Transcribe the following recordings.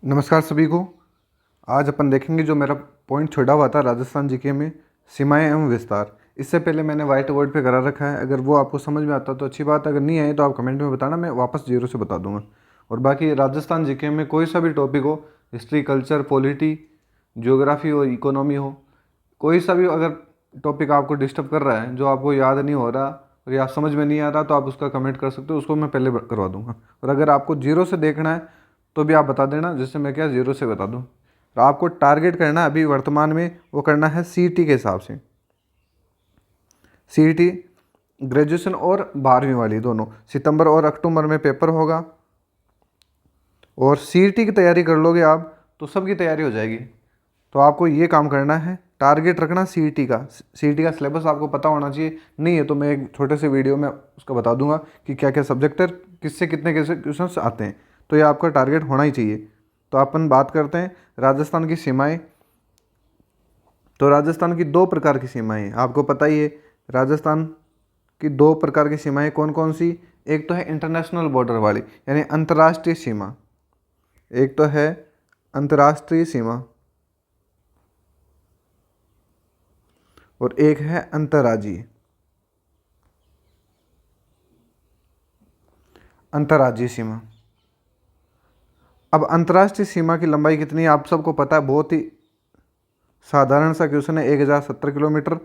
नमस्कार सभी को। आज अपन देखेंगे जो मेरा पॉइंट छोड़ा हुआ था राजस्थान जीके में, सीमाएं एवं विस्तार। इससे पहले मैंने व्हाइट बोर्ड पे करा रखा है। अगर वो आपको समझ में आता तो अच्छी बात, अगर नहीं आए तो आप कमेंट में बताना, मैं वापस जीरो से बता दूंगा। और बाकी राजस्थान जीके में कोई सा भी टॉपिक हो, हिस्ट्री, कल्चर, पॉलिटी, ज्योग्राफी हो, इकोनॉमी हो, कोई सा भी अगर टॉपिक आपको डिस्टर्ब कर रहा है, जो आपको याद नहीं हो रहा और या समझ में नहीं आ रहा, तो आप उसका कमेंट कर सकते हो, उसको मैं पहले करवा दूंगा। और अगर आपको जीरो से देखना है तो भी आप बता देना, जिससे मैं क्या जीरो से बता दूं। तो आपको टारगेट करना है अभी वर्तमान में, वो करना है सीईटी के हिसाब से। सीईटी ग्रेजुएशन और 12वीं वाली दोनों, सितंबर और अक्टूबर में पेपर होगा। और सीईटी की तैयारी कर लोगे आप तो सबकी तैयारी हो जाएगी। तो आपको ये काम करना है, टारगेट रखना सीईटी का। सीईटी का सिलेबस आपको पता होना चाहिए, नहीं है तो मैं एक छोटे से वीडियो में उसका बता दूंगा कि क्या क्या सब्जेक्ट है, किससे कितने कैसे क्वेश्चंस आते हैं। तो ये आपका टारगेट होना ही चाहिए। तो अपन बात करते हैं राजस्थान की सीमाएं। तो राजस्थान की दो प्रकार की सीमाएं हैं, आपको पता ही है। राजस्थान की दो प्रकार की सीमाएं कौन कौन सी? एक तो है इंटरनेशनल बॉर्डर वाली, यानी अंतर्राष्ट्रीय सीमा। एक तो है अंतर्राष्ट्रीय सीमा और एक है अंतर्राज्यीय। अंतर्राज्यीय सीमा। अब अंतर्राष्ट्रीय सीमा की लंबाई कितनी है आप सबको पता है, बहुत ही साधारण सा क्वेश्चन है, 1070 किलोमीटर।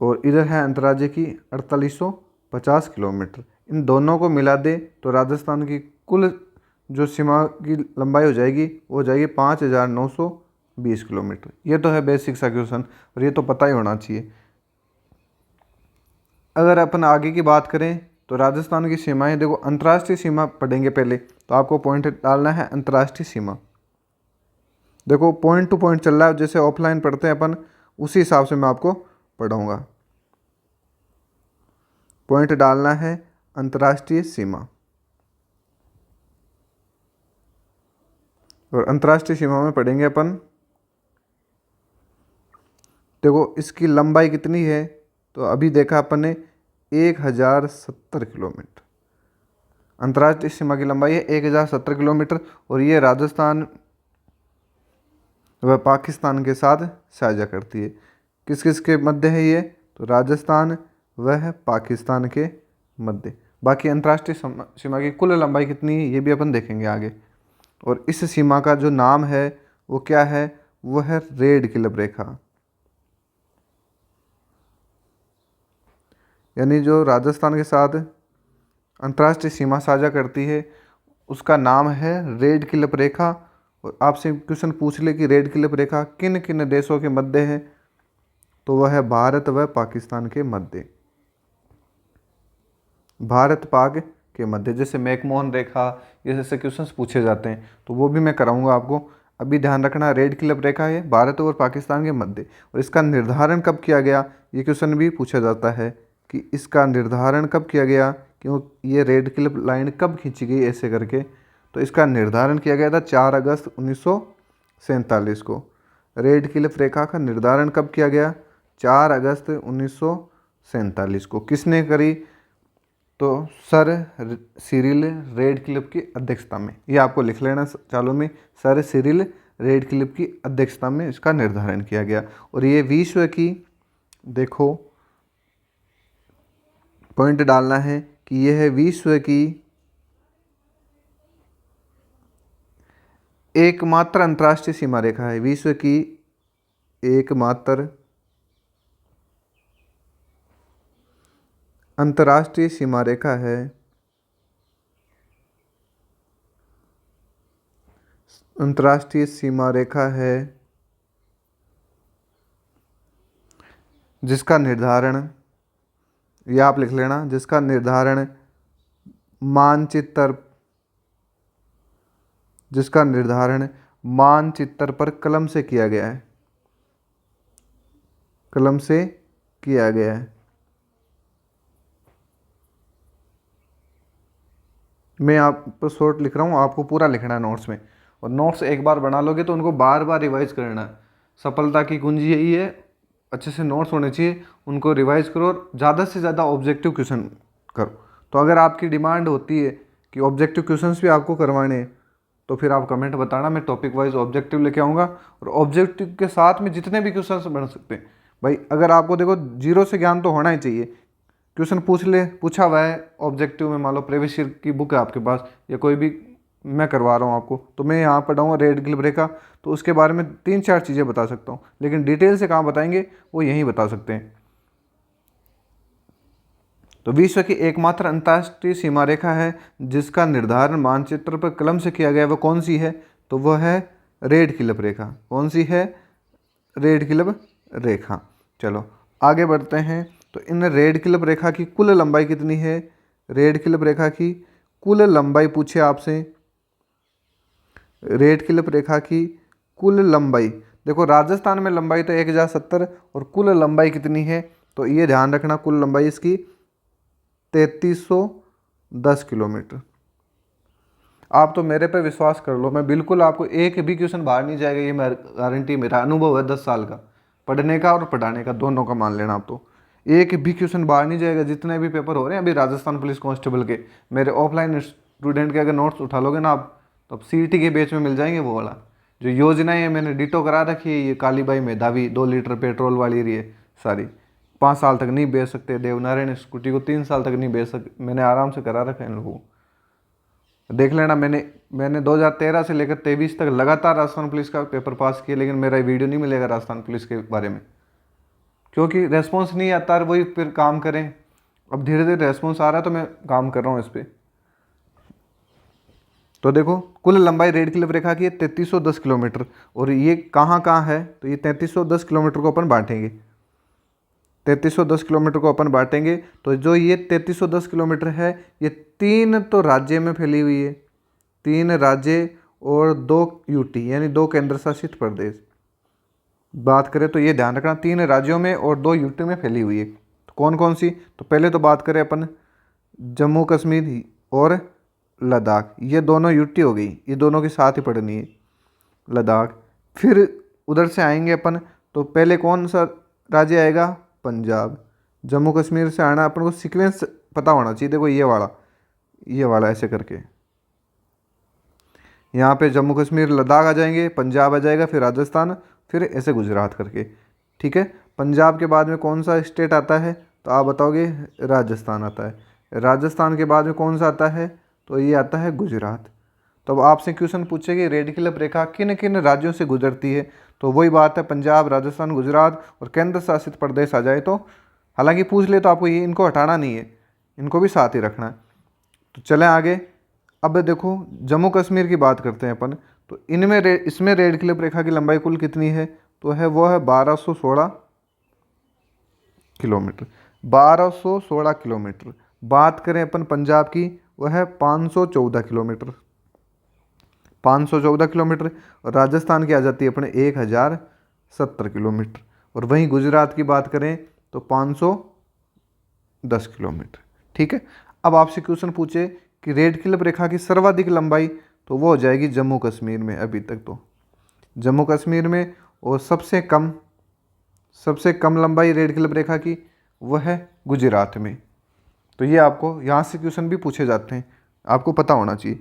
और इधर है अंतर्राज्य की 4850 किलोमीटर। इन दोनों को मिला दे तो राजस्थान की कुल जो सीमा की लंबाई हो जाएगी वो हो जाएगी 5920 किलोमीटर। ये तो है बेसिक सा क्वेश्चन और ये तो पता ही होना चाहिए। अगर अपन आगे की बात करें तो राजस्थान की सीमाएं देखो, अंतर्राष्ट्रीय सीमा पढ़ेंगे पहले, तो आपको पॉइंट डालना है अंतर्राष्ट्रीय सीमा। देखो पॉइंट टू पॉइंट चल रहा है, जैसे ऑफलाइन पढ़ते हैं अपन, उसी हिसाब से मैं आपको पढ़ाऊंगा। पॉइंट डालना है अंतर्राष्ट्रीय सीमा। और अंतर्राष्ट्रीय सीमा में पढ़ेंगे अपन, देखो इसकी लंबाई कितनी है, तो अभी देखा अपन ने 1070 किलोमीटर। अंतर्राष्ट्रीय सीमा की लंबाई है 1070 किलोमीटर। और ये राजस्थान वह पाकिस्तान के साथ साझा करती है। किस किस के मध्य है ये? तो राजस्थान वह पाकिस्तान के मध्य। बाकी अंतर्राष्ट्रीय सीमा की कुल लंबाई कितनी है ये भी अपन देखेंगे आगे। और इस सीमा का जो नाम है वो क्या है? वो है रेड क्लिफ रेखा। यानी जो राजस्थान के साथ अंतर्राष्ट्रीय सीमा साझा करती है उसका नाम है रेड क्लिफ रेखा। और आपसे क्वेश्चन पूछ ले कि रेड क्लिफ रेखा किन किन देशों के मध्य है, तो वह है भारत व पाकिस्तान के मध्य। भारत पाक के मध्य, जैसे मैकमोहन रेखा, ये जैसे क्वेश्चंस पूछे जाते हैं, तो वो भी मैं कराऊंगा आपको। अभी ध्यान रखना, रेड क्लिफ रेखा है भारत और पाकिस्तान के मध्य। और इसका निर्धारण कब किया गया, ये क्वेश्चन भी पूछा जाता है कि इसका निर्धारण कब किया गया, क्यों ये रेड क्लिफ लाइन कब खींची गई ऐसे करके। तो इसका निर्धारण किया गया था 4 अगस्त 1947 को। रेड क्लिफ रेखा का निर्धारण कब किया गया? 4 अगस्त 1947 को। किसने करी? तो सर सिरिल रेडक्लिफ की अध्यक्षता में। ये आपको लिख लेना चालू में, सर सिरिल रेडक्लिफ की अध्यक्षता में इसका निर्धारण किया गया। और ये विश्व की, देखो पॉइंट डालना है कि यह है विश्व की एकमात्र अंतर्राष्ट्रीय सीमा रेखा है। विश्व की एकमात्र अंतर्राष्ट्रीय सीमा रेखा है। अंतर्राष्ट्रीय सीमा रेखा है जिसका निर्धारण, यह आप लिख लेना, जिसका निर्धारण मानचित्र, जिसका निर्धारण मानचित्र पर कलम से किया गया है। कलम से किया गया है। मैं आप पर शॉर्ट लिख रहा हूँ, आपको पूरा लिखना है नोट्स में। और नोट्स एक बार बना लोगे तो उनको बार बार रिवाइज करना है। सफलता की कुंजी यही है, अच्छे से नोट्स होने चाहिए, उनको रिवाइज करो और ज़्यादा से ज़्यादा ऑब्जेक्टिव क्वेश्चन करो। तो अगर आपकी डिमांड होती है कि ऑब्जेक्टिव क्वेश्चंस भी आपको करवाने हैं, तो फिर आप कमेंट बताना, मैं टॉपिक वाइज ऑब्जेक्टिव लेके आऊँगा और ऑब्जेक्टिव के साथ में जितने भी क्वेश्चन बन सकते हैं। भाई अगर आपको देखो जीरो से ज्ञान तो होना ही चाहिए, क्वेश्चन पूछा हुआ है ऑब्जेक्टिव में, मान लो प्रीवियस ईयर की बुक है आपके पास या कोई भी मैं करवा रहा हूँ आपको, तो मैं यहाँ पढ़ाऊँगा रेड क्लिप रेखा, तो उसके बारे में 3-4 चीज़ें बता सकता हूँ, लेकिन डिटेल से कहाँ बताएंगे वो यहीं बता सकते हैं। तो विश्व की एकमात्र अंतर्राष्ट्रीय सीमा रेखा है जिसका निर्धारण मानचित्र पर कलम से किया गया, वो कौन सी है? तो वह है रेड क्लिप रेखा। कौन सी है? रेड क्लिप रेखा। चलो आगे बढ़ते हैं। तो इन रेड क्लिप रेखा की कुल लंबाई कितनी है? रेड क्लिप रेखा की कुल लंबाई पूछे आपसे, रेड क्लिप रेखा की कुल लंबाई, देखो राजस्थान में लंबाई तो 1070 और कुल लंबाई कितनी है? तो ये ध्यान रखना, कुल लंबाई इसकी 3310 किलोमीटर। आप तो मेरे पे विश्वास कर लो, मैं बिल्कुल आपको एक भी क्वेश्चन बाहर नहीं जाएगा, ये मैं गारंटी, मेरा अनुभव है 10 साल का पढ़ने का और पढ़ाने का, दोनों का मान लेना आप। तो एक भी क्वेश्चन बाहर नहीं जाएगा। जितने भी पेपर हो रहे हैं अभी राजस्थान पुलिस कांस्टेबल के, मेरे ऑफलाइन स्टूडेंट के अगर नोट्स उठा लोगे ना आप, तो CET के बैच में मिल जाएंगे वो वाला। जो योजनाएं मैंने डिटो करा रखी है, ये कालीबाई मेधावी 2 लीटर पेट्रोल वाली रही है सारी, 5 साल तक नहीं बेच सकते, देवनारायण स्कूटी को 3 साल तक नहीं बेच सकते, मैंने आराम से करा रखा है इन लोगों को, देख लेना। मैंने 2013 से लेकर 23 तक लगातार राजस्थान पुलिस का पेपर पास किया, लेकिन मेरा वीडियो नहीं मिलेगा राजस्थान पुलिस के बारे में, क्योंकि रेस्पॉन्स नहीं आता, वही फिर काम करें। अब धीरे धीरे रेस्पॉन्स आ रहा है तो मैं काम कर रहा हूँ इस पर। तो देखो कुल लंबाई रेड क्लिप रेखा की है 3310 किलोमीटर, और ये कहाँ कहाँ है? तो ये 3310 किलोमीटर को अपन बांटेंगे, 3310 किलोमीटर को अपन बांटेंगे। तो जो ये 3310 किलोमीटर है, ये 3 तो राज्य में फैली हुई है, 3 राज्य और 2 यूटी यानी 2 केंद्र शासित प्रदेश बात करें तो ये ध्यान रखना, 3 राज्यों में और 2 यूटी में फैली हुई है। तो कौन कौन सी? तो पहले तो बात करें अपन जम्मू कश्मीर और लद्दाख, ये दोनों यूटी हो गई, ये दोनों के साथ ही पढ़नी है, लद्दाख। फिर उधर से आएंगे अपन, तो पहले कौन सा राज्य आएगा? पंजाब। जम्मू कश्मीर से आना, अपन को सीक्वेंस पता होना चाहिए। देखो ये वाला ऐसे करके, यहाँ पे जम्मू कश्मीर लद्दाख आ जाएंगे, पंजाब आ जाएगा, फिर राजस्थान, फिर ऐसे गुजरात करके, ठीक है। पंजाब के बाद में कौन सा स्टेट आता है? तो आप बताओगे राजस्थान आता है। राजस्थान के बाद में कौन सा आता है? तो ये आता है गुजरात। तो अब आपसे क्वेश्चन पूछेगी रेड क्लिप रेखा किन किन राज्यों से गुजरती है? तो वही बात है, पंजाब, राजस्थान, गुजरात और केंद्र शासित प्रदेश आ जाए तो, हालांकि पूछ ले तो आपको ये इनको हटाना नहीं है, इनको भी साथ ही रखना है। तो चलें आगे। अब देखो जम्मू कश्मीर की बात करते हैं अपन, तो इसमें रेड क्लिप रेखा की लंबाई कुल कितनी है? तो वो है 1216 किलोमीटर, 1216 किलोमीटर। बात करें अपन पंजाब की, वह है 514 किलोमीटर, 514 किलोमीटर। और राजस्थान की आ जाती है अपने 1070 किलोमीटर। और वहीं गुजरात की बात करें तो 510 किलोमीटर, ठीक है। अब आपसे क्वेश्चन पूछे कि रेड क्लिप रेखा की सर्वाधिक लंबाई, तो वो हो जाएगी जम्मू कश्मीर में अभी तक, तो जम्मू कश्मीर में। और सबसे कम लंबाई रेड क्लिप रेखा की वह है गुजरात में। तो ये आपको यहाँ से क्वेश्चन भी पूछे जाते हैं, आपको पता होना चाहिए।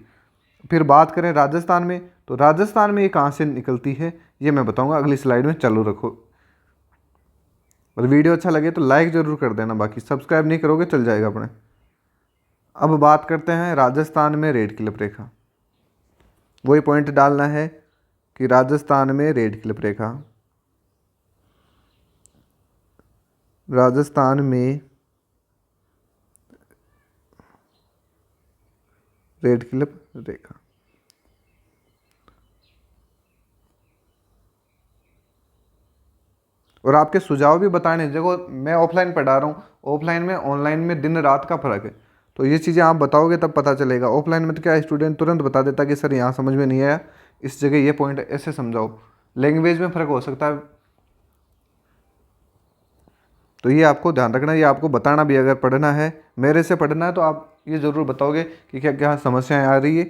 फिर बात करें राजस्थान में, तो राजस्थान में ये कहाँ से निकलती है ये मैं बताऊंगा अगली स्लाइड में, चालू रखो। और वीडियो अच्छा लगे तो लाइक ज़रूर कर देना, बाकी सब्सक्राइब नहीं करोगे चल जाएगा अपने। अब बात करते हैं राजस्थान में रेड क्लिप रेखा, वही पॉइंट डालना है कि राजस्थान में रेड क्लिप रेखा, राजस्थान में रेड क्लिप रेखा। और आपके सुझाव भी बताने, देखो मैं ऑफलाइन पढ़ा रहा हूँ, ऑफलाइन में ऑनलाइन में दिन रात का फ़र्क है, तो ये चीज़ें आप बताओगे तब पता चलेगा। ऑफलाइन में तो क्या स्टूडेंट तुरंत बता देता कि सर यहाँ समझ में नहीं आया, इस जगह ये पॉइंट ऐसे समझाओ, लैंग्वेज में फ़र्क हो सकता है। तो ये आपको ध्यान रखना, ये आपको बताना भी, अगर पढ़ना है मेरे से पढ़ना है तो आप ये ज़रूर बताओगे कि क्या क्या समस्याएं आ रही है,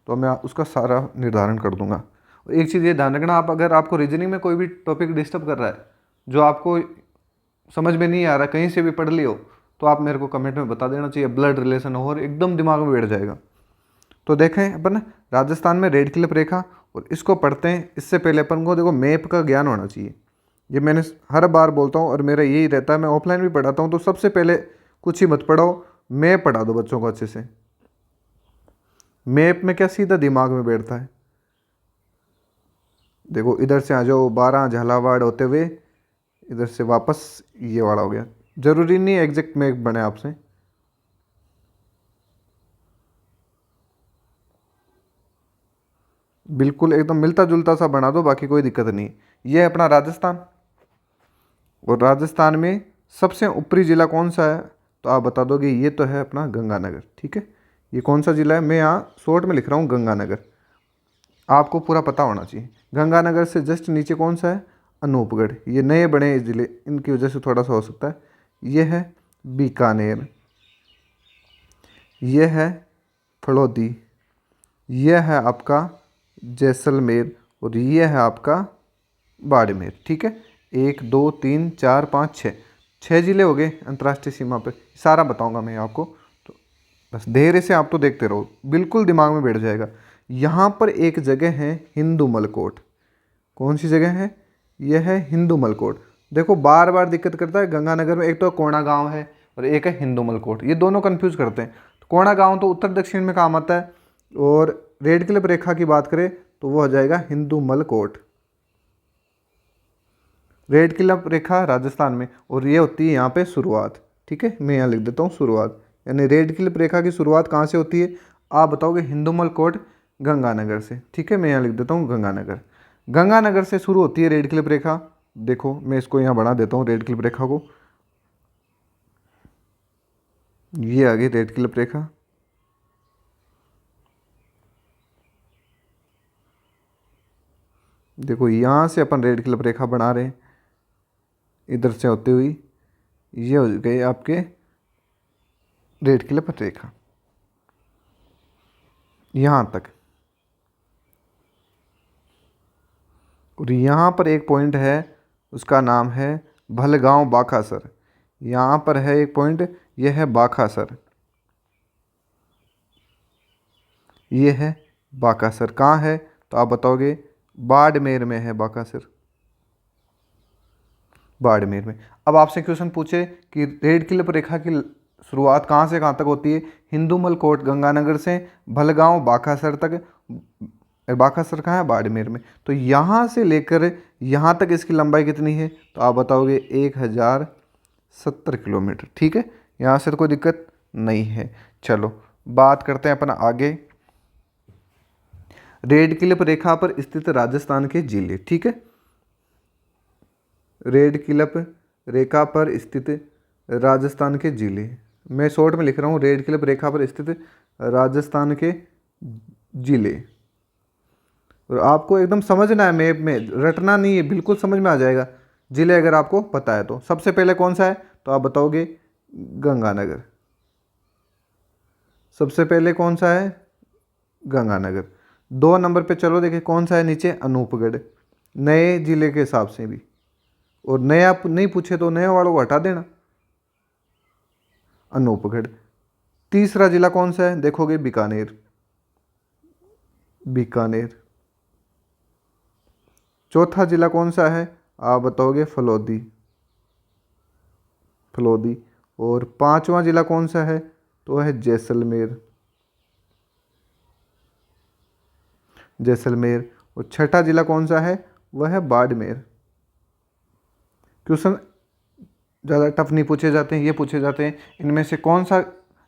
तो मैं उसका सारा निर्धारण कर दूंगा। एक चीज़ ये ध्यान रखना, आप अगर आपको रीजनिंग में कोई भी टॉपिक डिस्टर्ब कर रहा है, जो आपको समझ में नहीं आ रहा, कहीं से भी पढ़ लियो, तो आप मेरे को कमेंट में बता देना चाहिए, ब्लड रिलेशन हो और एकदम दिमाग में बैठ जाएगा। तो देखें अपन राजस्थान में रेड क्लिप रेखा, और इसको पढ़ते हैं इससे पहले अपन को देखो मैप का ज्ञान होना चाहिए। ये मैंने हर बार बोलता हूँ और मेरा यही रहता है, मैं ऑफलाइन भी पढ़ाता हूँ, तो सबसे पहले कुछ ही मत पढ़ाओ, मैप पढ़ा दो बच्चों को अच्छे से। मैप में क्या सीधा दिमाग में बैठता है। देखो इधर से आ जाओ 12 झालावाड़ होते हुए इधर से वापस ये वाला हो गया। जरूरी नहीं एग्जैक्ट मैप बने आपसे, बिल्कुल एकदम मिलता जुलता सा बना दो, बाकी कोई दिक्कत नहीं। ये है अपना राजस्थान, और राजस्थान में सबसे ऊपरी ज़िला कौन सा है, तो आप बता दोगे ये तो है अपना गंगानगर। ठीक है, ये कौन सा ज़िला है, मैं यहाँ शॉर्ट में लिख रहा हूँ गंगानगर, आपको पूरा पता होना चाहिए। गंगानगर से जस्ट नीचे कौन सा है, अनूपगढ़, ये नए बने ज़िले, इनकी वजह से थोड़ा सा हो सकता है। ये है बीकानेर, ये है फलोदी, यह है आपका जैसलमेर, और ये है आपका बाड़मेर। ठीक है, 1 2 3 4 5 6, 6 ज़िले हो गए अंतर्राष्ट्रीय सीमा पे, सारा बताऊंगा मैं आपको, तो बस धैर्य से आप तो देखते रहो, बिल्कुल दिमाग में बैठ जाएगा। यहाँ पर एक जगह है हिंदूमल कोट, कौन सी जगह है, यह है हिंदूमल कोट। देखो बार बार दिक्कत करता है गंगानगर में, एक तो कोणा गांव है और एक है हिंदूमल कोट, ये दोनों कंफ्यूज करते हैं। तो कोणा गांव तो उत्तर दक्षिण में काम आता है, और रेड क्लिप रेखा की बात करें तो वो हो जाएगा हिंदूमल कोट। रेड क्लिप रेखा राजस्थान में, और ये होती है यहाँ पे शुरुआत। ठीक है, मैं यहाँ लिख देता हूँ शुरुआत, यानी रेड क्लिप रेखा की शुरुआत कहाँ से होती है, आप बताओगे हिंदूमल कोट गंगानगर से। ठीक है, मैं यहाँ लिख देता हूँ गंगानगर, गंगानगर से शुरू होती है रेड क्लिप रेखा। देखो मैं इसको यहाँ बढ़ा देता हूँ रेड क्लिप रेखा को, ये आ गई रेड क्लिप रेखा। देखो यहाँ से अपन रेड क्लिप रेखा बना रहे हैं, इधर से होते हुई ये हो गए आपके रेड क्लिप रेखा यहाँ तक। और यहाँ पर एक पॉइंट है, उसका नाम है भलगांव बाखासर, यहाँ पर है एक पॉइंट, यह है बाखासर, ये है बाखासर। कहाँ है, तो आप बताओगे बाड़मेर में है बाखासर, बाड़मेर में। अब आपसे क्वेश्चन पूछे कि रेड क्लिप रेखा की शुरुआत कहाँ से कहाँ तक होती है, हिंदूमल कोट गंगानगर से भलगांव बाखासर तक, बाखासर कहाँ है, बाड़मेर में। तो यहाँ से लेकर यहाँ तक इसकी लंबाई कितनी है, तो आप बताओगे 1070 किलोमीटर। ठीक है, यहाँ से तो कोई दिक्कत नहीं है। चलो बात करते हैं अपन आगे, रेड क्लिप रेखा पर स्थित राजस्थान के जिले। ठीक है, रेड क्लिप रेखा पर स्थित राजस्थान के जिले, मैं शॉर्ट में लिख रहा हूँ रेड क्लिप रेखा पर स्थित राजस्थान के जिले। और आपको एकदम समझना है, मैप में रटना नहीं है, बिल्कुल समझ में आ जाएगा जिले अगर आपको पता है तो। सबसे पहले कौन सा है, तो आप बताओगे गंगानगर, सबसे पहले कौन सा है, गंगानगर। 2 नंबर पे चलो देखिए कौन सा है नीचे, अनूपगढ़, नए जिले के हिसाब से भी, और नया नहीं पूछे तो नए वालों को हटा देना, अनूपगढ़। तीसरा जिला कौन सा है, देखोगे बीकानेर, बीकानेर। चौथा जिला कौन सा है, आप बताओगे फलोदी, फलोदी। और पांचवा जिला कौन सा है, तो है जैसलमेर, जैसलमेर। और छठा जिला कौन सा है, वह है बाड़मेर। क्वेश्चन ज़्यादा टफ नहीं पूछे जाते हैं, ये पूछे जाते हैं इनमें से कौन सा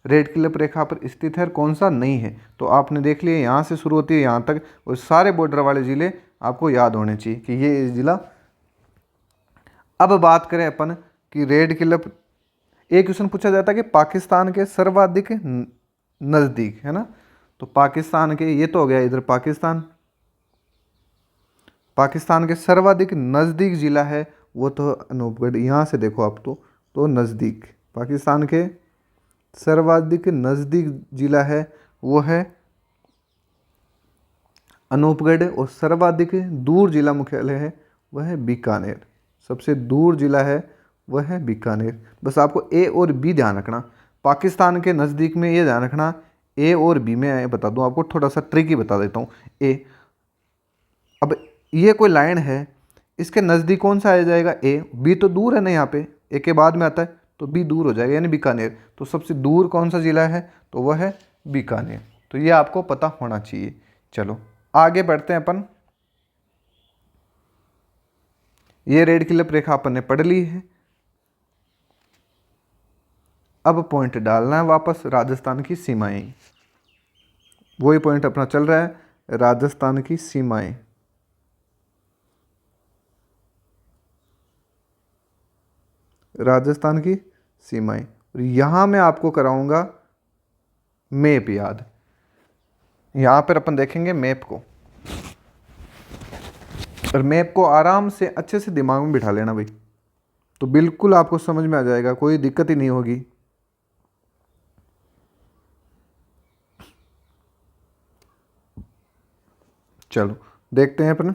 रेड क्लिप रेखा पर स्थित है और कौन सा नहीं है। तो आपने देख लिया यहाँ से शुरू होती है यहाँ तक, और सारे बॉर्डर वाले ज़िले आपको याद होने चाहिए कि ये ज़िला। अब बात करें अपन कि रेड क्लिप, एक क्वेश्चन पूछा जाता है कि पाकिस्तान के सर्वाधिक नज़दीक, है ना, तो पाकिस्तान के, ये तो हो गया इधर पाकिस्तान, पाकिस्तान के सर्वाधिक नज़दीक ज़िला है वो तो अनूपगढ़। यहाँ से देखो आप तो नज़दीक, पाकिस्तान के सर्वाधिक नज़दीक ज़िला है वो है अनूपगढ़, और सर्वाधिक दूर जिला मुख्यालय है वह है बीकानेर, सबसे दूर जिला है वह है बीकानेर। बस आपको ए और बी ध्यान रखना, पाकिस्तान के नज़दीक में ये ध्यान रखना ए और बी में बता दूं आपको, थोड़ा सा ट्रिकी बता देता हूँ। ए, अब ये कोई लाइन है, इसके नज़दीक कौन सा आ जाएगा? ए। बी तो दूर है ना, यहाँ पे ए के बाद में आता है तो बी दूर हो जाएगा, यानी बीकानेर। तो सबसे दूर कौन सा ज़िला है? तो वह है बीकानेर। तो ये आपको पता होना चाहिए। चलो आगे बढ़ते हैं अपन। ये रेड क्लिप रेखा अपन ने पढ़ ली है। अब पॉइंट डालना है वापस, राजस्थान की सीमाएं। वही पॉइंट अपना चल रहा है, राजस्थान की सीमाएं। राजस्थान की सीमाएं। और यहां मैं आपको कराऊंगा मैप याद। यहां पर अपन देखेंगे मैप को, और मैप को आराम से अच्छे से दिमाग में बिठा लेना भाई, तो बिल्कुल आपको समझ में आ जाएगा, कोई दिक्कत ही नहीं होगी। चलो देखते हैं अपन।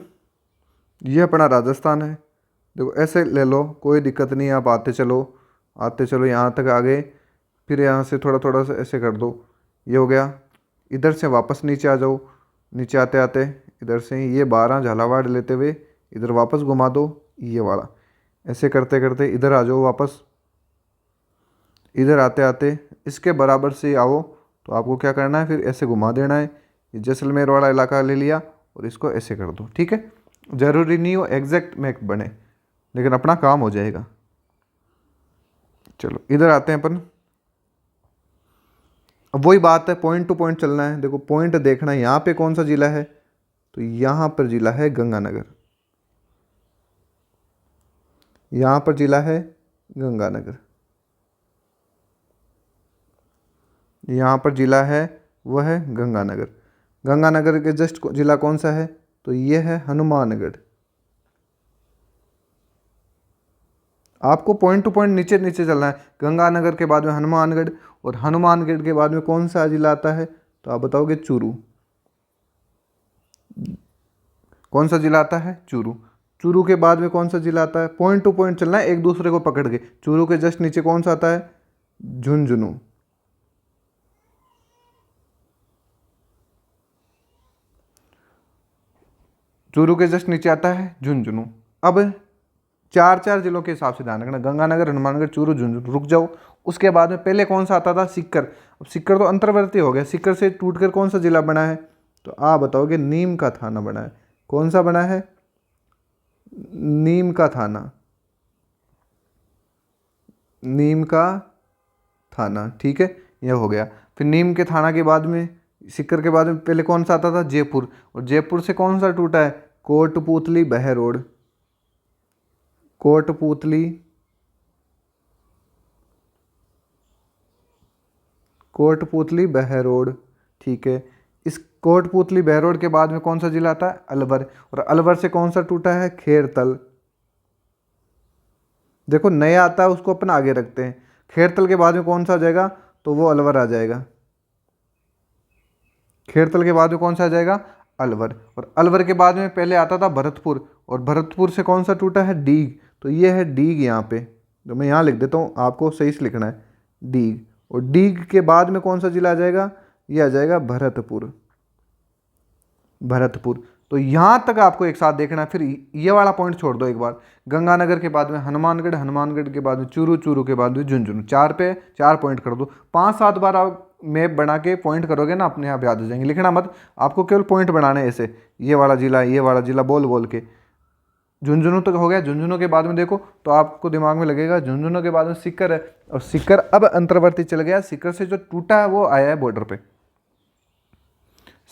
ये अपना राजस्थान है, देखो ऐसे ले लो, कोई दिक्कत नहीं है। आप आते चलो यहाँ तक आ गए, फिर यहाँ से थोड़ा थोड़ा सा ऐसे कर दो, ये हो गया। इधर से वापस नीचे आ जाओ, नीचे आते आते इधर से ये 12 झालावाड़ लेते हुए इधर वापस घुमा दो, ये वाला। ऐसे करते करते इधर आ जाओ वापस, इधर आते आते इसके बराबर से आओ। तो आपको क्या करना है, फिर ऐसे घुमा देना है। ये जैसलमेर वाला इलाका ले लिया और इसको ऐसे कर दो, ठीक है। ज़रूरी नहीं हो एग्जैक्ट मैप बने, लेकिन अपना काम हो जाएगा। चलो इधर आते हैं अपन। अब वही बात है, पॉइंट टू पॉइंट चलना है। देखो पॉइंट देखना है, यहाँ पे कौन सा जिला है? तो यहाँ पर जिला है गंगानगर। यहाँ पर जिला है गंगानगर। यहाँ पर जिला है वह है गंगानगर। गंगानगर के जस्ट जिला कौन सा है? तो ये है हनुमानगढ़। आपको पॉइंट टू पॉइंट नीचे नीचे चलना है। गंगानगर के बाद में हनुमानगढ़, और हनुमानगढ़ के बाद में कौन सा जिला आता है? तो आप बताओगे चूरू। कौन सा जिला आता है? चूरू। चूरू के बाद में कौन सा जिला आता है? पॉइंट टू पॉइंट चलना है, एक दूसरे को पकड़ के। चूरू के जस्ट नीचे कौन सा आता है? झुंझुनू। चूरू के जस्ट नीचे आता है झुंझुनू। अब चार चार जिलों के हिसाब से ध्यान रखना, गंगानगर, हनुमानगढ़, चूरू, झुंझुनू। रुक जाओ, उसके बाद में पहले कौन सा आता था? सीकर। अब सीकर तो अंतर्वर्ती हो गया, सीकर से टूटकर कौन सा जिला बना है? तो आप बताओगे नीम का थाना बना है। कौन सा बना है? नीम का थाना। नीम का थाना, ठीक है, यह हो गया। फिर नीम के थाना के बाद में, सीकर के बाद में पहले कौन सा आता था? जयपुर। और जयपुर से कौन सा टूटा है? कोटपूतली बहरोड। कोटपूतली, कोटपूतली बहरोड, ठीक है। इस कोटपूतली बहरोड के बाद में कौन सा जिला आता है? अलवर। और अलवर से कौन सा टूटा है? खेरतल। देखो नया आता है उसको अपन आगे रखते हैं। खेरतल के बाद में कौन सा आ जाएगा? तो वो अलवर आ जाएगा। खेरतल के बाद में कौन सा आ जाएगा? अलवर। और अलवर के बाद में पहले आता था भरतपुर, और भरतपुर से कौन सा टूटा है? डीग। तो ये है डीग यहाँ पे, तो मैं यहाँ लिख देता हूँ, आपको सही से लिखना है, डीग। और डीग के बाद में कौन सा जिला आ जाएगा? ये आ जाएगा भरतपुर। भरतपुर। तो यहाँ तक आपको एक साथ देखना है। फिर ये वाला पॉइंट छोड़ दो एक बार। गंगानगर के बाद में हनुमानगढ़, हनुमानगढ़ के बाद में चूरू, चूरू के बाद में झुंझुनू। 4 पे 4 पॉइंट कर दो। 5-7 बार आप मैप बना के पॉइंट करोगे ना, अपने आप याद हो जाएंगे। लिखना मत, आपको केवल पॉइंट बनाने हैं ऐसे, ये वाला जिला, ये वाला जिला बोल बोल के। झुंझुनू तक हो गया। झुंझुनू के बाद में देखो तो आपको दिमाग में लगेगा झुंझुनू के बाद में सीकर है, और सीकर अब अंतर्वर्ती चल गया। सीकर से जो टूटा है वो आया है बॉर्डर पे।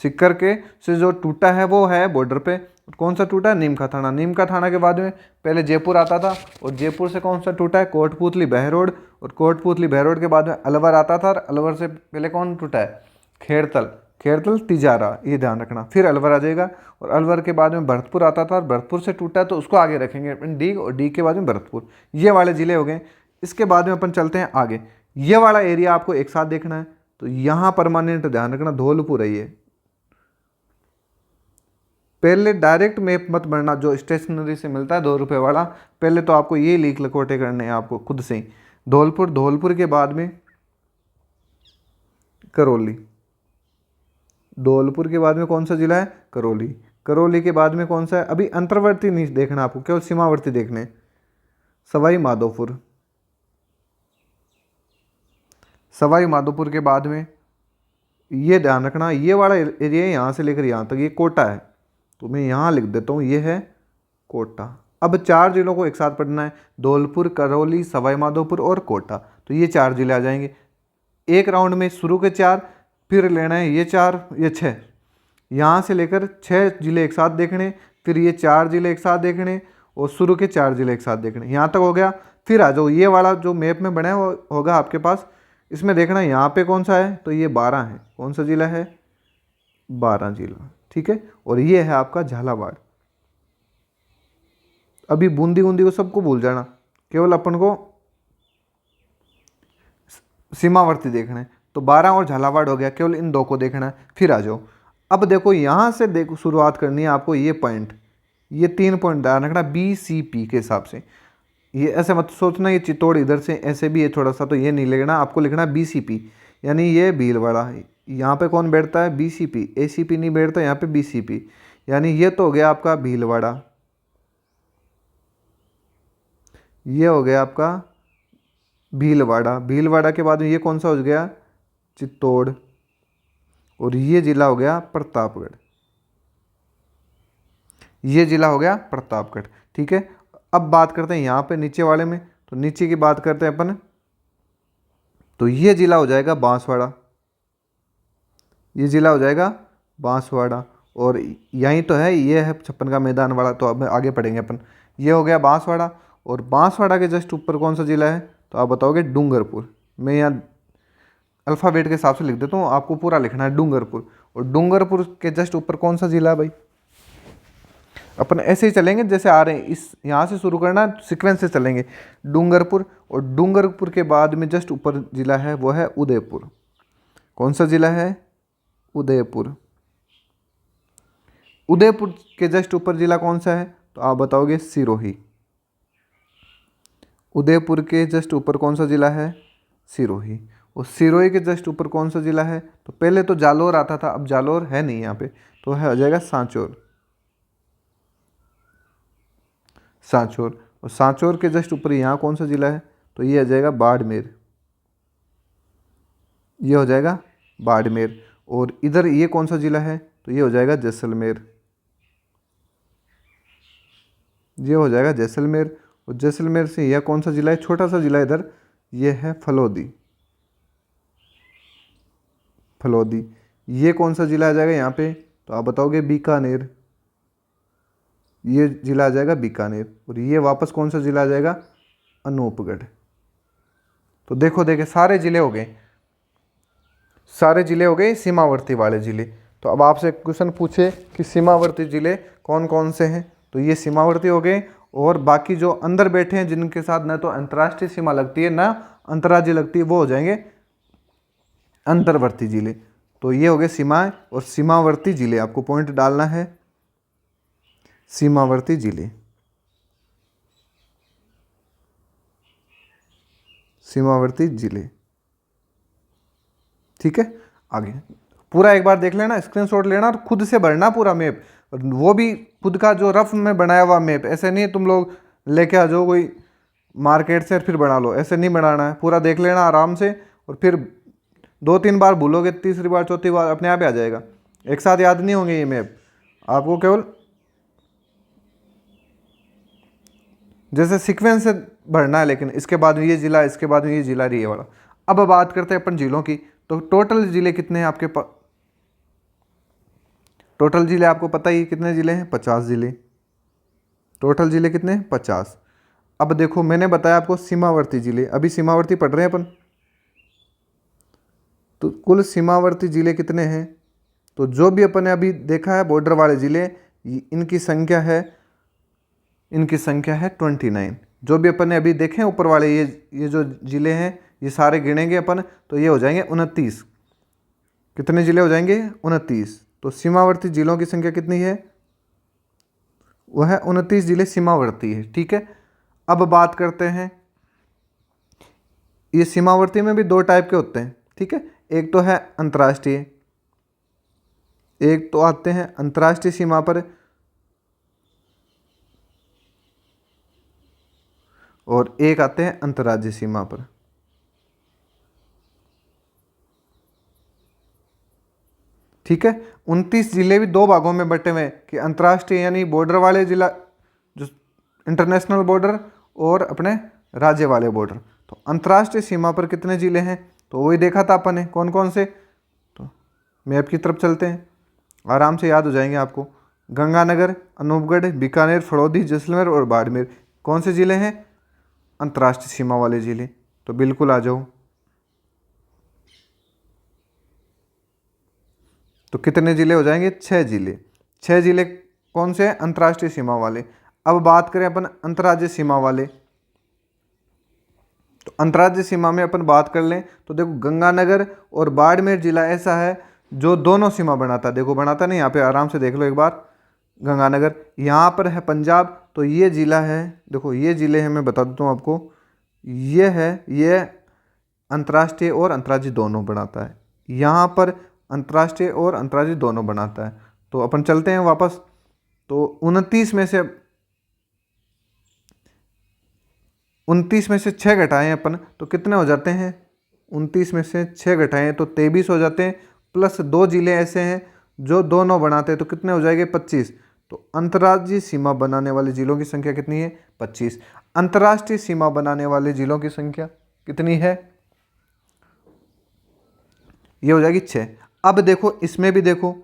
सीकर के से जो टूटा है वो है बॉर्डर पे। कौन सा टूटा है? नीम का थाना। नीम का थाना के बाद में पहले जयपुर आता था, और जयपुर से कौन सा टूटा है? कोटपूतली बहरोड। और कोटपूतली बहरोड के बाद में अलवर आता था, और अलवर से पहले कौन टूटा है? खेरतल। खेरतल तिजारा, ये ध्यान रखना। फिर अलवर आ जाएगा, और अलवर के बाद में भरतपुर आता था, और भरतपुर से टूटा है तो उसको आगे रखेंगे अपन डीग, और डीग के बाद में भरतपुर। ये वाले जिले हो गए। इसके बाद में अपन चलते हैं आगे। ये वाला एरिया आपको एक साथ देखना है, तो यहाँ परमानेंट ध्यान रखना धौलपुर है ये। पहले डायरेक्ट मैप मत बनना जो स्टेशनरी से मिलता है 2 रुपये वाला, पहले तो आपको ये लीक लकोटे करने हैं आपको खुद से ही। धौलपुर, धौलपुर के बाद में करौली। धौलपुर के बाद में कौन सा जिला है? करौली। करौली के बाद में कौन सा है? अभी अंतर्वर्ती नहीं देखना आपको, केवल सीमावर्ती देखने। सवाई माधोपुर। सवाई माधोपुर के बाद में ये ध्यान रखना, ये वाला एरिया यहाँ से लेकर यहाँ तक ये कोटा है, तो मैं यहाँ लिख देता हूँ, ये है कोटा। अब 4 जिलों को एक साथ पढ़ना है, धौलपुर, करौली, सवाई माधोपुर और कोटा, तो ये 4 जिले आ जाएंगे। एक राउंड में शुरू के 4, फिर लेना है ये 4, ये 6, यहाँ से लेकर 6 जिले एक साथ देखने, फिर ये 4 जिले एक साथ देखने और शुरू के 4 जिले एक साथ देखने, यहाँ तक हो गया। फिर आ जाओ, ये वाला जो मैप में बना है वो होगा आपके पास, इसमें देखना यहाँ पे कौन सा है, तो ये 12 है। कौन सा जिला है? 12 जिला, ठीक है। और ये है आपका झालावाड़। अभी बूंदी बूंदी को सबको भूल जाना, केवल अपन को सीमावर्ती देखना है, तो 12 और झालावाड़ हो गया, केवल इन 2 को देखना है। फिर आ जाओ, अब देखो यहाँ से देखो शुरुआत करनी है आपको, ये पॉइंट, ये 3 पॉइंट ध्यान रखना BCP के हिसाब से। ये ऐसे मत सोचना ये चित्तौड़ इधर से ऐसे भी है थोड़ा सा, तो ये नहीं लिखना, आपको लिखना BCP, यानी ये भीलवाड़ा। यहाँ पे कौन बैठता है? BCP। ACP नहीं बैठता यहाँ पे, BCP, यानी ये तो हो गया आपका भीलवाड़ा, ये हो गया आपका भीलवाड़ा। भीलवाड़ा के बाद में ये कौन सा हो गया? चित्तौड़। और ये जिला हो गया प्रतापगढ़, ये जिला हो गया प्रतापगढ़, ठीक है। अब बात करते हैं यहाँ पे नीचे वाले में, तो नीचे की बात करते हैं अपन, तो ये जिला हो जाएगा बांसवाड़ा, ये जिला हो जाएगा बांसवाड़ा। और यहीं तो है, ये है 56 का मैदान वाला, तो अब आगे पढ़ेंगे अपन। ये हो गया बांसवाड़ा, और बांसवाड़ा के जस्ट ऊपर कौन सा जिला है? तो आप बताओगे डूंगरपुर। मैं यहाँ अल्फ़ाबेट के हिसाब से लिख देता हूँ, आपको पूरा लिखना है डूंगरपुर। और डूंगरपुर के जस्ट ऊपर कौन सा जिला है भाई? अपन ऐसे ही चलेंगे जैसे आ रहे हैं, इस यहाँ से शुरू करना, सीक्वेंस से चलेंगे। डूंगरपुर, और डूंगरपुर के बाद में जस्ट ऊपर जिला है वो है उदयपुर। कौन सा जिला है? उदयपुर। उदयपुर के जस्ट ऊपर जिला कौन सा है? तो आप बताओगे सिरोही। उदयपुर के जस्ट ऊपर कौन सा जिला है? सिरोही। और सिरोही के जस्ट ऊपर कौन सा जिला है? तो पहले तो जालोर आता था, अब जालोर है नहीं यहाँ पे, तो है हो जाएगा सांचौर। सांचौर। और सांचौर के जस्ट ऊपर यहाँ कौन सा जिला है? तो ये आ जाएगा बाड़मेर, ये हो जाएगा बाड़मेर। और इधर ये कौन सा जिला है? तो ये हो जाएगा जैसलमेर, ये हो जाएगा जैसलमेर। और जैसलमेर से यह कौन सा जिला है? छोटा सा जिला इधर, ये है फलोदी, फलोदी। ये कौन सा जिला आ जाएगा यहाँ पे? तो आप बताओगे बीकानेर, ये जिला आ जाएगा बीकानेर। और ये वापस कौन सा जिला आ जाएगा? अनूपगढ़। तो देखो देखे सारे जिले हो गए, सारे जिले हो गए सीमावर्ती वाले जिले। तो अब आपसे क्वेश्चन पूछे कि सीमावर्ती जिले कौन कौन से हैं, तो ये सीमावर्ती हो गए। और बाकी जो अंदर बैठे हैं जिनके साथ ना तो अंतर्राष्ट्रीय सीमा लगती है ना अंतर्राज्यीय लगती है, वो हो जाएंगे अंतर्वर्ती जिले। तो ये हो गए सीमाएं और सीमावर्ती जिले, आपको पॉइंट डालना है सीमावर्ती जिले, सीमावर्ती जिले, ठीक है। आगे पूरा एक बार देख लेना, स्क्रीनशॉट लेना और खुद से भरना पूरा मैप, वो भी खुद का जो रफ में बनाया हुआ मैप। ऐसे नहीं तुम लोग लेके आ जाओ कोई मार्केट से फिर बना लो, ऐसे नहीं बनाना है। पूरा देख लेना आराम से, और फिर 2-3 बार भूलोगे, तीसरी बार चौथी बार अपने आप ही आ जाएगा। एक साथ याद नहीं होंगे ये मैप, आपको केवल जैसे सीक्वेंस से भरना है, लेकिन इसके बाद ये जिला, इसके बाद ये जिला, ये वाला। अब बात करते हैं अपन जिलों की। तो टोटल जिले कितने हैं आपके पास? टोटल जिले आपको पता ही कितने जिले हैं? 50 जिले। टोटल जिले कितने हैं? 50। अब देखो मैंने बताया आपको सीमावर्ती जिले, अभी सीमावर्ती पढ़ रहे हैं अपन, तो कुल सीमावर्ती जिले कितने हैं? तो जो भी अपन ने अभी देखा है बॉर्डर वाले जिले, इनकी संख्या है, इनकी संख्या है 29। जो भी अपन ने अभी देखे हैं ऊपर वाले ये जो जिले हैं, ये सारे गिनेंगे अपन, तो ये हो जाएंगे 29। कितने जिले हो जाएंगे? 29। तो सीमावर्ती जिलों की संख्या कितनी है? वह है 29 जिले सीमावर्ती है, ठीक है। अब बात करते हैं, ये सीमावर्ती में भी 2 टाइप के होते हैं, ठीक है। एक तो है अंतर्राष्ट्रीय, एक तो आते हैं अंतर्राष्ट्रीय सीमा पर और एक आते हैं अंतर्राज्यीय सीमा पर। ठीक है, 29 जिले भी दो भागों में बटे हुए हैं कि अंतर्राष्ट्रीय यानी बॉर्डर वाले जिला, जो इंटरनेशनल बॉर्डर, और अपने राज्य वाले बॉर्डर। तो अंतर्राष्ट्रीय सीमा पर कितने जिले हैं, तो वही देखा था अपन ने कौन कौन से। तो मैप की तरफ चलते हैं, आराम से याद हो जाएंगे आपको। गंगानगर, अनूपगढ़, बीकानेर, फड़ौदी, जैसलमेर और बाड़मेर कौन से जिले हैं, अंतर्राष्ट्रीय सीमा वाले जिले। तो बिल्कुल आ जाओ। तो कितने जिले हो जाएंगे, 6 जिले। 6 जिले कौन से हैं, अंतर्राष्ट्रीय सीमा वाले। अब बात करें अपन अंतर्राज्यीय सीमा वाले, तो अंतर्राज्यीय सीमा में अपन बात कर लें तो देखो गंगानगर और बाड़मेर जिला ऐसा है जो दोनों सीमा बनाता है। देखो बनाता नहीं, यहाँ पे आराम से देख लो एक बार। गंगानगर यहाँ पर है पंजाब, तो ये जिला है, देखो ये जिले हैं, मैं बता देता हूँ आपको, ये है, ये अंतर्राष्ट्रीय और अंतर्राज्यीय दोनों बनाता है। यहाँ पर अंतर्राष्ट्रीय और अंतर्राज्यीय दोनों बनाता है। तो अपन चलते हैं वापस। तो 29 में से 6 घटाएं अपन तो कितने हो जाते हैं, 29 में से 6 घटाएं तो 23 हो जाते हैं, प्लस 2 जिले ऐसे हैं जो दोनों बनाते हैं, तो कितने हो जाएंगे, 25। तो अंतर्राज्यीय सीमा बनाने वाले जिलों की संख्या कितनी है, 25। अंतर्राष्ट्रीय सीमा बनाने वाले जिलों की संख्या कितनी है, ये हो जाएगी 6। अब देखो इसमें भी, देखो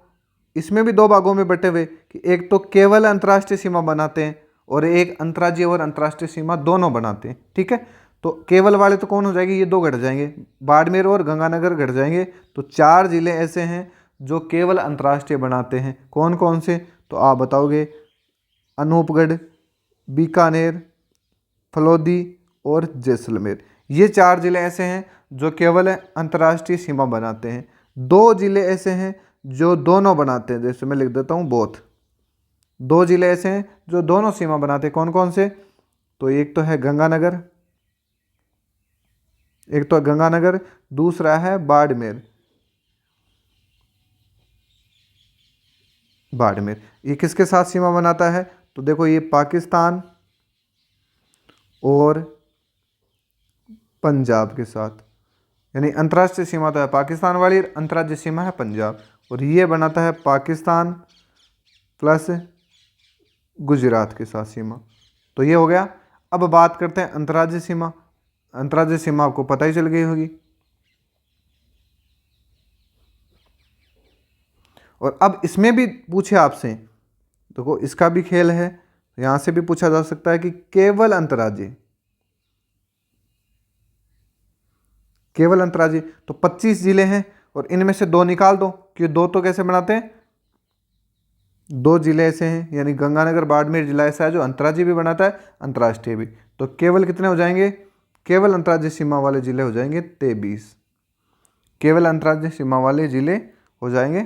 इसमें भी दो भागों में बटे हुए कि एक तो केवल अंतर्राष्ट्रीय सीमा बनाते हैं और एक अंतर्राज्यीय और अंतर्राष्ट्रीय सीमा दोनों बनाते हैं। ठीक है, तो केवल वाले तो कौन हो जाएंगे, ये दो घट जाएंगे, बाड़मेर और गंगानगर घट जाएंगे। तो 4 जिले ऐसे हैं जो केवल अंतर्राष्ट्रीय बनाते हैं। कौन कौन से, तो आप बताओगे, अनूपगढ़, बीकानेर, फलौदी और जैसलमेर। ये 4 जिले ऐसे हैं जो केवल अंतर्राष्ट्रीय सीमा बनाते हैं। 2 जिले ऐसे हैं जो दोनों बनाते हैं, जैसे मैं लिख देता हूँ बोथ। 2 जिले ऐसे हैं जो दोनों सीमा बनाते हैं। कौन कौन से, तो एक तो है गंगानगर, एक तो गंगानगर, दूसरा है बाड़मेर। बाड़मेर ये किसके साथ सीमा बनाता है, तो देखो ये पाकिस्तान और पंजाब के साथ, यानी अंतर्राष्ट्रीय सीमा तो है पाकिस्तान वाली, अंतर्राज्यीय सीमा है पंजाब, और ये बनाता है पाकिस्तान प्लस गुजरात के साथ सीमा। तो ये हो गया। अब बात करते हैं अंतर्राज्यीय सीमा। अंतर्राज्यीय सीमा आपको पता ही चल गई होगी। और अब इसमें भी पूछे आपसे, देखो इसका भी खेल है, यहां से भी पूछा जा सकता है कि केवल अंतर्राज्यीय, केवल अंतर्राज्यीय तो 25 जिले हैं और इनमें से 2 निकाल दो, कि 2 तो कैसे बनाते हैं, 2 जिले ऐसे हैं, यानी गंगानगर बाड़मेर जिला ऐसा है जो अंतर्राज्यीय भी बनाता है अंतर्राष्ट्रीय भी। तो केवल कितने हो जाएंगे, केवल अंतर्राज्यीय सीमा वाले जिले हो जाएंगे 23। केवल अंतर्राज्यीय सीमा वाले जिले हो जाएंगे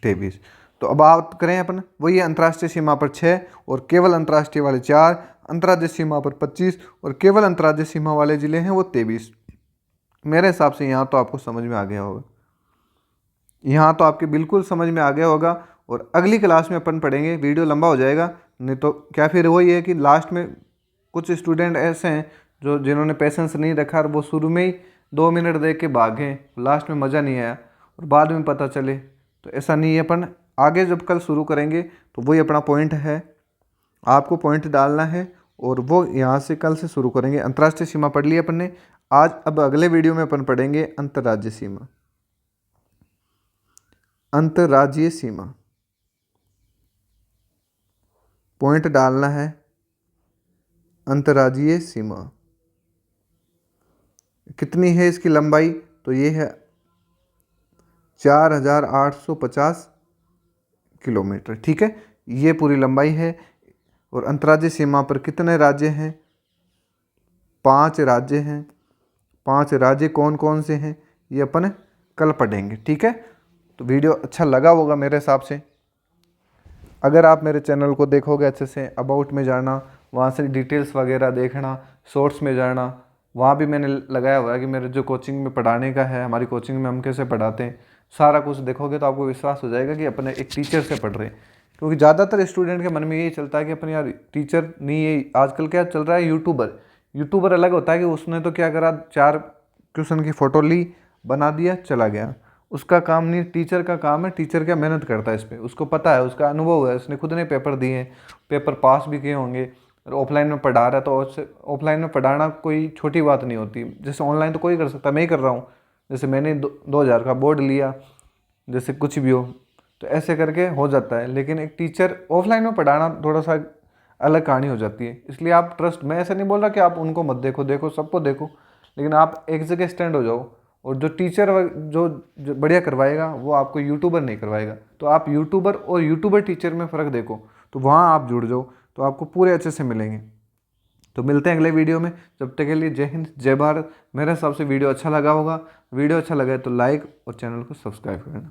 23। तो अब बात करें अपन, वही अंतर्राष्ट्रीय सीमा पर 6 और केवल अंतर्राष्ट्रीय वाले 4, अंतर्राज्यीय सीमा पर 25 और केवल अंतर्राज्यीय सीमा वाले जिले हैं वो 23। मेरे हिसाब से यहाँ तो आपको समझ में आ गया होगा, यहाँ तो आपके बिल्कुल समझ में आ गया होगा। और अगली क्लास में अपन पढ़ेंगे, वीडियो लंबा हो जाएगा, नहीं तो क्या फिर वही है कि लास्ट में कुछ स्टूडेंट ऐसे हैं जो जिन्होंने पेशेंस नहीं रखा और वो शुरू में ही 2 मिनट देख के भागे, लास्ट में मज़ा नहीं आया और बाद में पता चले। तो ऐसा नहीं है, अपन आगे जब कल शुरू करेंगे तो वही अपना पॉइंट है, आपको पॉइंट डालना है और वो यहाँ से कल से शुरू करेंगे। अंतर्राष्ट्रीय सीमा पढ़ ली अपन ने आज, अब अगले वीडियो में अपन पढ़ेंगे अंतर्राज्यीय सीमा। अंतर्राज्यीय सीमा पॉइंट डालना है, अंतर्राज्यीय सीमा कितनी है इसकी लंबाई, तो ये है 4850 किलोमीटर। ठीक है, ये पूरी लंबाई है। और अंतर्राज्यीय सीमा पर कितने राज्य हैं, 5 राज्य हैं। 5 राज्य कौन कौन से हैं ये अपन कल पढ़ेंगे। ठीक है, तो वीडियो अच्छा लगा होगा मेरे हिसाब से। अगर आप मेरे चैनल को देखोगे अच्छे से, अबाउट में जाना, वहाँ से डिटेल्स वगैरह देखना, शॉर्ट्स में जाना, वहाँ भी मैंने लगाया हुआ है कि मेरे जो कोचिंग में पढ़ाने का है, हमारी कोचिंग में हम कैसे पढ़ाते हैं, सारा कुछ देखोगे तो आपको विश्वास हो जाएगा कि अपने एक टीचर से पढ़ रहे हैं। क्योंकि ज़्यादातर स्टूडेंट के मन में यही चलता है कि अपन यार टीचर नहीं, ये आजकल क्या चल रहा है, यूट्यूबर। यूट्यूबर अलग होता है कि उसने तो क्या करा, 4 क्वेश्चन की फ़ोटो ली, बना दिया, चला गया। उसका काम नहीं, टीचर का काम है। टीचर क्या मेहनत करता है इस पर, उसको पता है, उसका अनुभव है, उसने खुद ने पेपर दिए हैं, पेपर पास भी किए होंगे। और ऑफलाइन में पढ़ा रहा है तो ऑफलाइन में पढ़ाना कोई छोटी बात नहीं होती। जैसे ऑनलाइन तो कोई कर सकता, मैं ही कर रहा हूँ। जैसे मैंने 2000 का बोर्ड लिया, जैसे कुछ भी हो, तो ऐसे करके हो जाता है। लेकिन एक टीचर ऑफलाइन में पढ़ाना थोड़ा सा अलग कहानी हो जाती है। इसलिए आप ट्रस्ट, मैं ऐसा नहीं बोल रहा कि आप उनको मत देखो, देखो सबको देखो, लेकिन आप एक जगह स्टैंड हो जाओ। और जो टीचर जो बढ़िया करवाएगा वो आपको यूट्यूबर नहीं करवाएगा। तो आप यूट्यूबर और यूट्यूबर टीचर में फ़र्क देखो, तो वहाँ आप जुड़ जाओ, तो आपको पूरे अच्छे से मिलेंगे। तो मिलते हैं अगले वीडियो में, जब तक के लिए जय हिंद जय भारत। मेरे हिसाब से वीडियो अच्छा लगा होगा। वीडियो अच्छा लगे तो लाइक और चैनल को सब्सक्राइब करना।